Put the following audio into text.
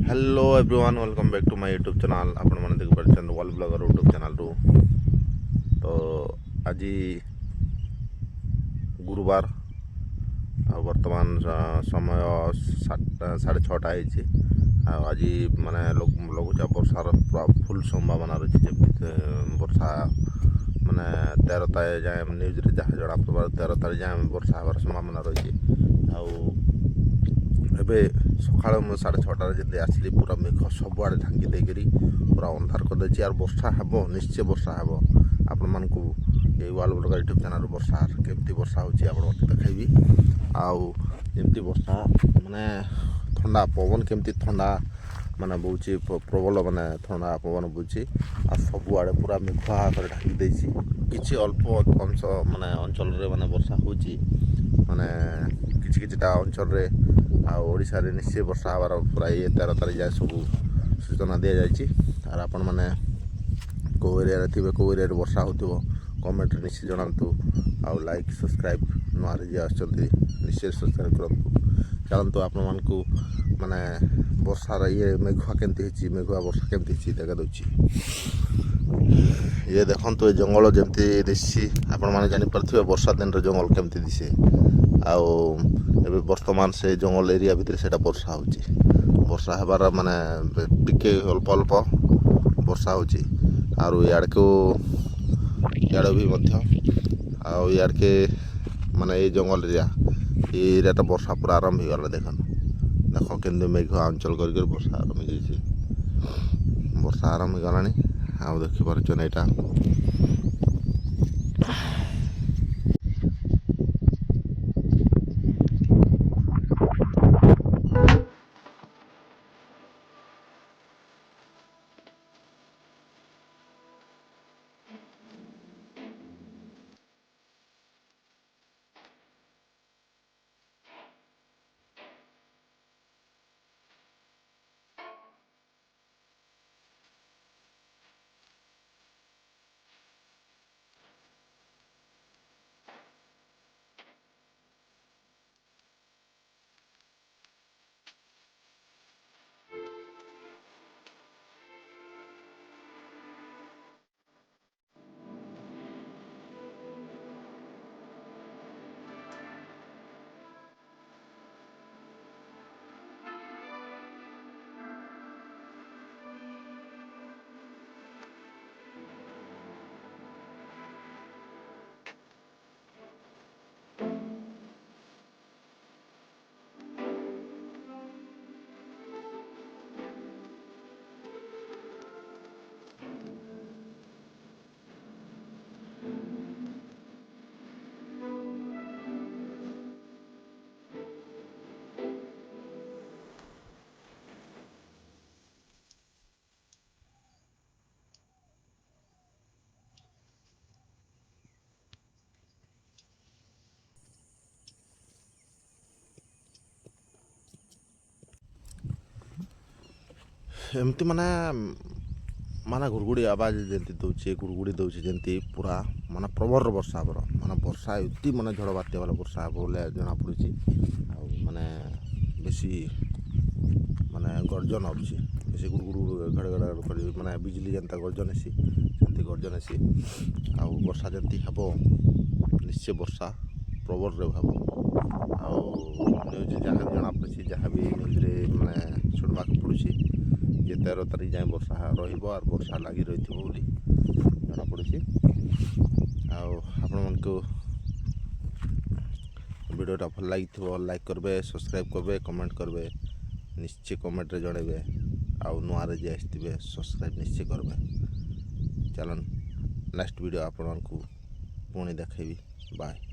Hello everyone welcome back to my YouTube channel आपण मैंने देख पारे वर्ल्ड ब्लॉगर यूट्यूब चैनल रू तो आज गुरुवार वर्तमान समय 6:30 आज माने लघुचाप वर्षार पूरा फुल संभावना रही वर्षा माने 13 जाए न्यूज जहाँ जना पड़े 13 तारीख जाए वर्षा हमार संभावना रही ଏବେ ସକାଳେ ମୁଁ 6:30 ଯେତେ ଆସିଲି ପୁରା ମେଘ ସବୁଆଡ଼େ ଢାଙ୍କି ଦେଇକରି ପୁରା ଅନ୍ଧାର କରିଦେଇଛି। ଆଉ ବର୍ଷା ହେବ, ନିଶ୍ଚୟ ବର୍ଷା ହେବ। ଆପଣମାନଙ୍କୁ ଏଇ ୱାର୍ଲ୍ଡ ବ୍ଲଗର ୟୁଟ୍ୟୁବ୍ ଚ୍ୟାନେଲ୍ରୁ ବର୍ଷା କେମିତି ବର୍ଷା ହେଉଛି ଆପଣଙ୍କୁ ଦେଖାଇବି। ଆଉ ଯେମିତି ବର୍ଷା ମାନେ ଥଣ୍ଡା ପବନ କେମିତି ଥଣ୍ଡା ମାନେ ବହୁଛି, ପ୍ରବଳ ମାନେ ଥଣ୍ଡା ପବନ ବହୁଛି। ଆଉ ସବୁଆଡ଼େ ପୁରା ମେଘୁଆ ଆକାରରେ ଢାଙ୍କି ଦେଇଛି। କିଛି ଅଳ୍ପ ଅଂଶ ମାନେ ଅଞ୍ଚଳରେ ମାନେ ବର୍ଷା ହେଉଛି, ମାନେ କିଛିଟା ଅଞ୍ଚଳରେ ଆଉ ଓଡ଼ିଶାରେ ନିଶ୍ଚୟ ବର୍ଷା ହେବାର ପୁରା 13 ତାରିଖ ଯାଏ ସବୁ ସୂଚନା ଦିଆଯାଇଛି। ଆଉ ଆପଣମାନେ କେଉଁ ଏରିଆରେ ଥିବେ, କେଉଁ ଏରିଆରେ ବର୍ଷା ହେଉଥିବ କମେଣ୍ଟରେ ନିଶ୍ଚୟ ଜଣାନ୍ତୁ। ଆଉ ଲାଇକ୍ ସବସ୍କ୍ରାଇବ୍ ନୂଆରେ ଯିଏ ଆସୁଛନ୍ତି ନିଶ୍ଚୟ ସବସ୍କ୍ରାଇବ୍ କରନ୍ତୁ। ଚାଲନ୍ତୁ ଆପଣମାନଙ୍କୁ ମାନେ ବର୍ଷାର ମେଘୁଆ କେମିତି ହେଇଛି, ମେଘୁଆ ବର୍ଷା କେମିତି ହେଇଛି ଦେଖା ଦେଉଛି। ଇଏ ଦେଖନ୍ତୁ, ଏ ଜଙ୍ଗଲ ଯେମିତି ଦିଶିଛି ଆପଣମାନେ ଜାଣିପାରୁଥିବେ ବର୍ଷା ଦିନରେ ଜଙ୍ଗଲ କେମିତି ଦିଶେ। ଆଉ ଏବେ ବର୍ତ୍ତମାନ ସେ ଜଙ୍ଗଲ ଏରିଆ ଭିତରେ ସେଇଟା ବର୍ଷା ହେଉଛି। ବର୍ଷା ହେବାର ମାନେ ଟିକେ ଅଳ୍ପ ଅଳ୍ପ ବର୍ଷା ହେଉଛି। ଆଉ ଇଆଡ଼େ ବି ମଧ୍ୟ ଆଉ ଇଆଡ଼କେ ମାନେ ଏଇ ଜଙ୍ଗଲ ଏରିଆଟା ବର୍ଷା ପୁରା ଆରମ୍ଭ ହେଇଗଲା। ଦେଖ କେମିତି ମେଘୁଆ ଅଞ୍ଚଳ କରିକି ବର୍ଷା ଆରମ୍ଭ ହେଇଯାଇଛି। ବର୍ଷା ଆରମ୍ଭ ହେଇଗଲାଣି। ଆଉ ଦେଖିପାରୁଛନ୍ ଏଇଟା ଏମିତି ମାନେ ଘୁଡ଼ଘୁଡ଼ି ଆବାଜ ଯେମିତି ଦେଉଛି, ଘୁଡ଼ଘୁଡ଼ି ଦେଉଛି ଯେମିତି ପୁରା ମାନେ ପ୍ରବଳ ବର୍ଷା ହେବ। ମାନେ ବର୍ଷା ଏମିତି ମାନେ ଝଡ଼ ବାତ୍ୟା ବାଲା ବର୍ଷା ହେବ ବୋଲେ ଜଣାପଡ଼ୁଛି। ଆଉ ମାନେ ବେଶୀ ମାନେ ଗର୍ଜନ ହେଉଛି, ବେଶୀ ଘୁଡ଼ଘୁଡ଼ ଘଡ଼ କରି ମାନେ ବିଜୁଳି ଯେନ୍ତା ଗର୍ଜନ ହେସି ସେମିତି ଗର୍ଜନ ହେସି। ଆଉ ବର୍ଷା ଯେମିତି ହେବ ନିଶ୍ଚୟ ବର୍ଷା ପ୍ରବଳରେ ହେବ। ଆଉ ନ୍ୟୁଜ୍ ଯାହା ବି ଜଣାପଡ଼ୁଛି, ଯାହା ବି ନ୍ୟୁଜ୍ରେ ମାନେ ଶୁଣିବାକୁ ପଡ଼ୁଛି ଯେ 13 ତାରିଖ ଯାଏଁ ବର୍ଷା ରହିବ ଆଉ ବର୍ଷା ଲାଗି ରହିଥିବ ବୋଲି ଜଣାପଡ଼ୁଛି। ଆଉ ଆପଣମାନଙ୍କୁ ଭିଡ଼ିଓଟା ଭଲ ଲାଗିଥିବ ଲାଇକ୍ କରିବେ, ସବସ୍କ୍ରାଇବ୍ କରିବେ, କମେଣ୍ଟ କରିବେ, ନିଶ୍ଚୟ କମେଣ୍ଟରେ ଜଣାଇବେ। ଆଉ ନୂଆରେ ଯିଏ ଆସିଥିବେ ସବସ୍କ୍ରାଇବ୍ ନିଶ୍ଚୟ କରିବେ। ଚାଲନ୍ ନେକ୍ସଟ ଭିଡ଼ିଓ ଆପଣମାନଙ୍କୁ ପୁଣି ଦେଖେଇବି। ବାଏ।